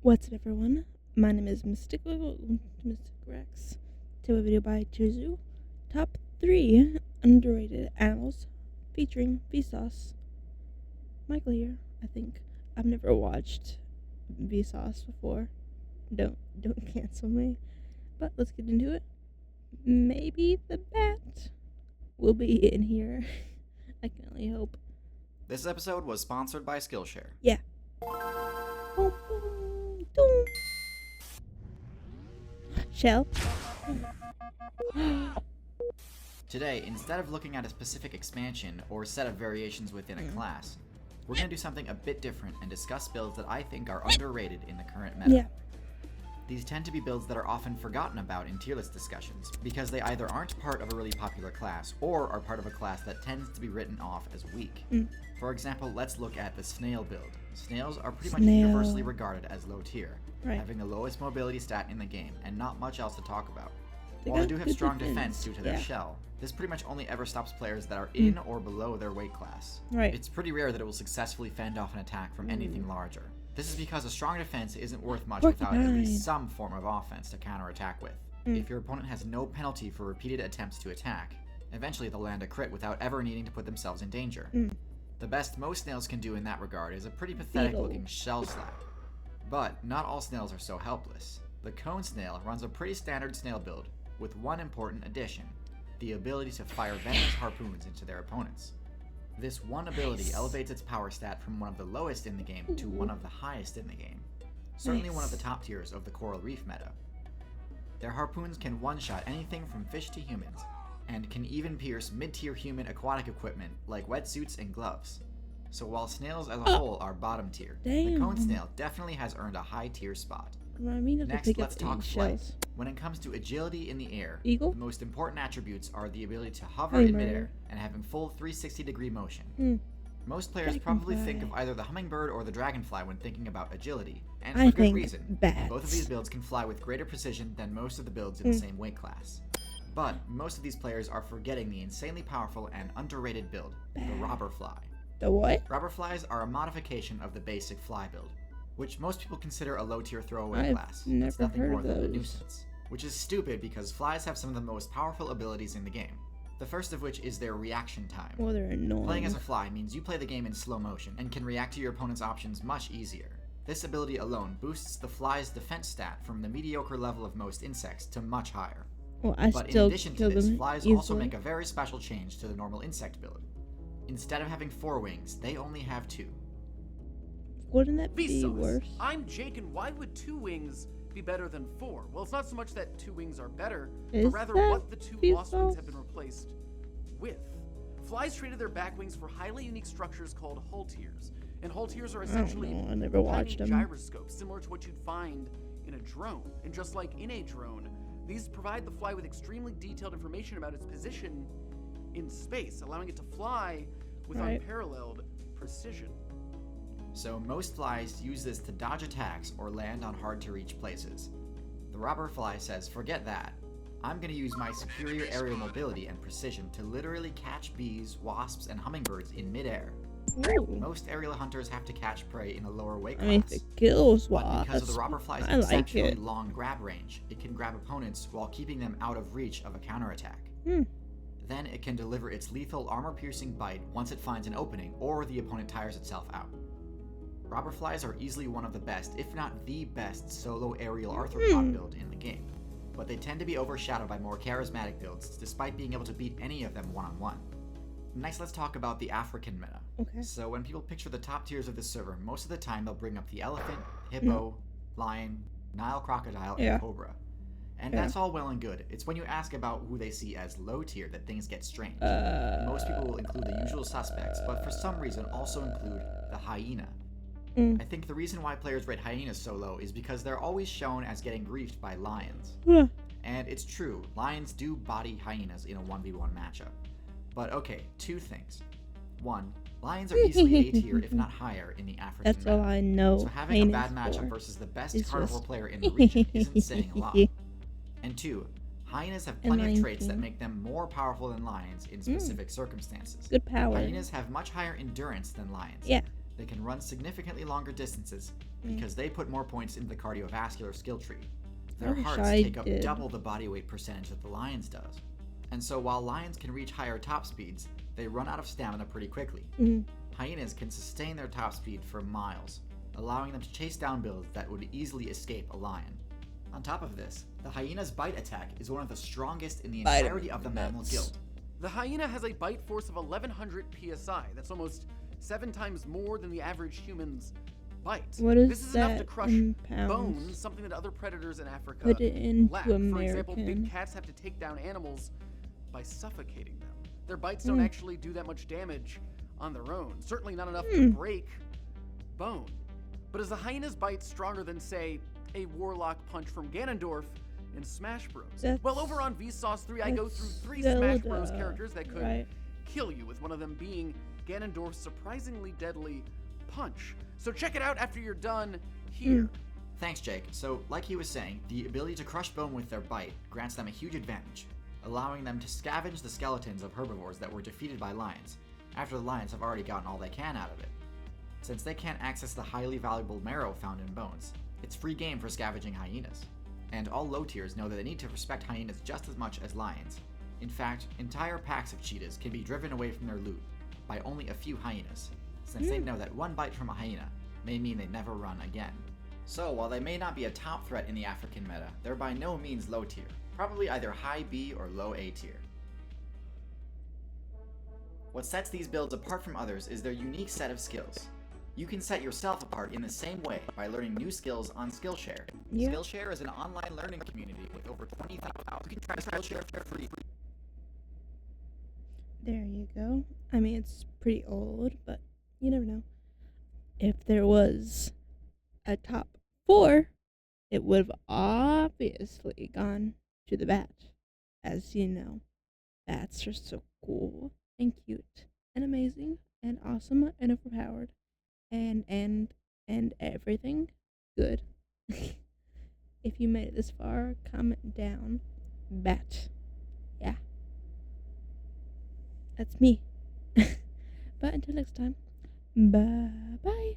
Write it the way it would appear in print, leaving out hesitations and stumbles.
What's up, everyone? My name is Mistic Rex. To a video by TierZoo. Top 3 underrated animals featuring Vsauce. Michael here, I think. I've never watched Vsauce before. Don't cancel me. But let's get into it. Maybe the bat will be in here. I can only hope. This episode was sponsored by Skillshare. Yeah. Shell. Today, instead of looking at a specific expansion or set of variations within a class, we're going to do something a bit different and discuss builds that I think are underrated in the current meta. Yeah. These tend to be builds that are often forgotten about in tier list discussions, because they either aren't part of a really popular class, or are part of a class that tends to be written off as weak. For example, let's look at the snail build. Snails are pretty much universally regarded as low tier, having the lowest mobility stat in the game, and not much else to talk about. While they do have strong defense due to their shell, this pretty much only ever stops players that are in or below their weight class. It's pretty rare that it will successfully fend off an attack from anything larger. This is because a strong defense isn't worth much without at least some form of offense to counterattack with. If your opponent has no penalty for repeated attempts to attack, eventually they'll land a crit without ever needing to put themselves in danger. The best most snails can do in that regard is a pretty pathetic looking shell slap. But not all snails are so helpless. The cone snail runs a pretty standard snail build, with one important addition: the ability to fire venomous harpoons into their opponents. This one ability elevates its power stat from one of the lowest in the game to one of the highest in the game. Certainly one of the top tiers of the coral reef meta. Their harpoons can one-shot anything from fish to humans, and can even pierce mid-tier human aquatic equipment like wetsuits and gloves. So while snails as a whole are bottom tier, the cone snail definitely has earned a high tier spot. Next, let's talk flight. When it comes to agility in the air, the most important attributes are the ability to hover in midair and having full 360-degree motion. Most players probably think of either the hummingbird or the dragonfly when thinking about agility, and for good reason. Both of these builds can fly with greater precision than most of the builds in the same weight class. But most of these players are forgetting the insanely powerful and underrated build, the robber fly. The what? Robber flies are a modification of the basic fly build, which most people consider a low-tier throwaway class. It's nothing more than a nuisance. Which is stupid because flies have some of the most powerful abilities in the game. The first of which is their reaction time. Well, they're annoying. Playing as a fly means you play the game in slow motion and can react to your opponent's options much easier. This ability alone boosts the fly's defense stat from the mediocre level of most insects to much higher. Well, but in addition to this, flies also make a very special change to the normal insect build. Instead of having 4 wings, they only have 2. Wouldn't that be worse? I'm Jake, and why would 2 wings be better than 4? Well, it's not so much that 2 wings are better, but rather what the 2 lost wings have been replaced with. Flies traded their back wings for highly unique structures called hull tiers. And hull tiers are essentially tiny gyroscopes, similar to what you'd find in a drone. And just like in a drone, these provide the fly with extremely detailed information about its position in space, allowing it to fly with unparalleled precision. So most flies use this to dodge attacks or land on hard-to-reach places. The robber fly says, forget that. I'm going to use my superior aerial mobility and precision to literally catch bees, wasps, and hummingbirds in midair. Most aerial hunters have to catch prey in a lower weight class. If it kills wasps, but because of the robber fly's exceptionally long grab range, it can grab opponents while keeping them out of reach of a counterattack. Then it can deliver its lethal armor-piercing bite once it finds an opening or the opponent tires itself out. Robber flies are easily one of the best, if not the best, solo aerial arthropod build in the game, but they tend to be overshadowed by more charismatic builds, despite being able to beat any of them one-on-one. Next, let's talk about the African meta. So when people picture the top tiers of this server, most of the time they'll bring up the elephant, hippo, lion, Nile crocodile, and cobra. And that's all well and good. It's when you ask about who they see as low tier that things get strange. Most people will include the usual suspects, but for some reason also include the hyena. I think the reason why players rate hyenas so low is because they're always shown as getting griefed by lions. And it's true, lions do body hyenas in a 1v1 matchup. But okay, 2 things. 1, lions are easily A tier, if not higher, in the African meta. That's all I know. So having a bad matchup versus the best carnivore player in the region isn't saying a lot. And 2, hyenas have plenty of traits that make them more powerful than lions in specific circumstances. Good power. Hyenas have much higher endurance than lions. They can run significantly longer distances because they put more points into the cardiovascular skill tree. Their hearts take up double the body weight percentage that the lion's does. And so while lions can reach higher top speeds, they run out of stamina pretty quickly. Hyenas can sustain their top speed for miles, allowing them to chase down builds that would easily escape a lion. On top of this, the hyena's bite attack is one of the strongest in the entirety of the mammal guild. The hyena has a bite force of 1100 psi. That's almost 7 times more than the average human's bite. This is enough to crush bones, something that other predators in Africa Put it into lack. American. For example, big cats have to take down animals by suffocating them. Their bites don't actually do that much damage on their own. Certainly not enough to break bone. But is the hyena's bite stronger than, say, a warlock punch from Ganondorf in Smash Bros? Well, over on Vsauce 3, I go through 3 Smash Bros characters that could kill you, with one of them being Ganondorf's surprisingly deadly punch. So check it out after you're done here. Thanks, Jake. So, like he was saying, the ability to crush bone with their bite grants them a huge advantage, allowing them to scavenge the skeletons of herbivores that were defeated by lions, after the lions have already gotten all they can out of it. Since they can't access the highly valuable marrow found in bones, it's free game for scavenging hyenas. And all low tiers know that they need to respect hyenas just as much as lions. In fact, entire packs of cheetahs can be driven away from their loot by only a few hyenas, since they know that one bite from a hyena may mean they never run again. So while they may not be a top threat in the African meta, they're by no means low tier, probably either high B or low A tier. What sets these builds apart from others is their unique set of skills. You can set yourself apart in the same way by learning new skills on Skillshare. Skillshare is an online learning community with over 20,000. You can try Skillshare for free. There you go. I mean, it's pretty old, but you never know. If there was a top 4, it would have obviously gone to the bat. As you know, bats are so cool and cute and amazing and awesome and overpowered and everything good. If you made it this far, comment down bat. Yeah. That's me. But until next time, bye bye.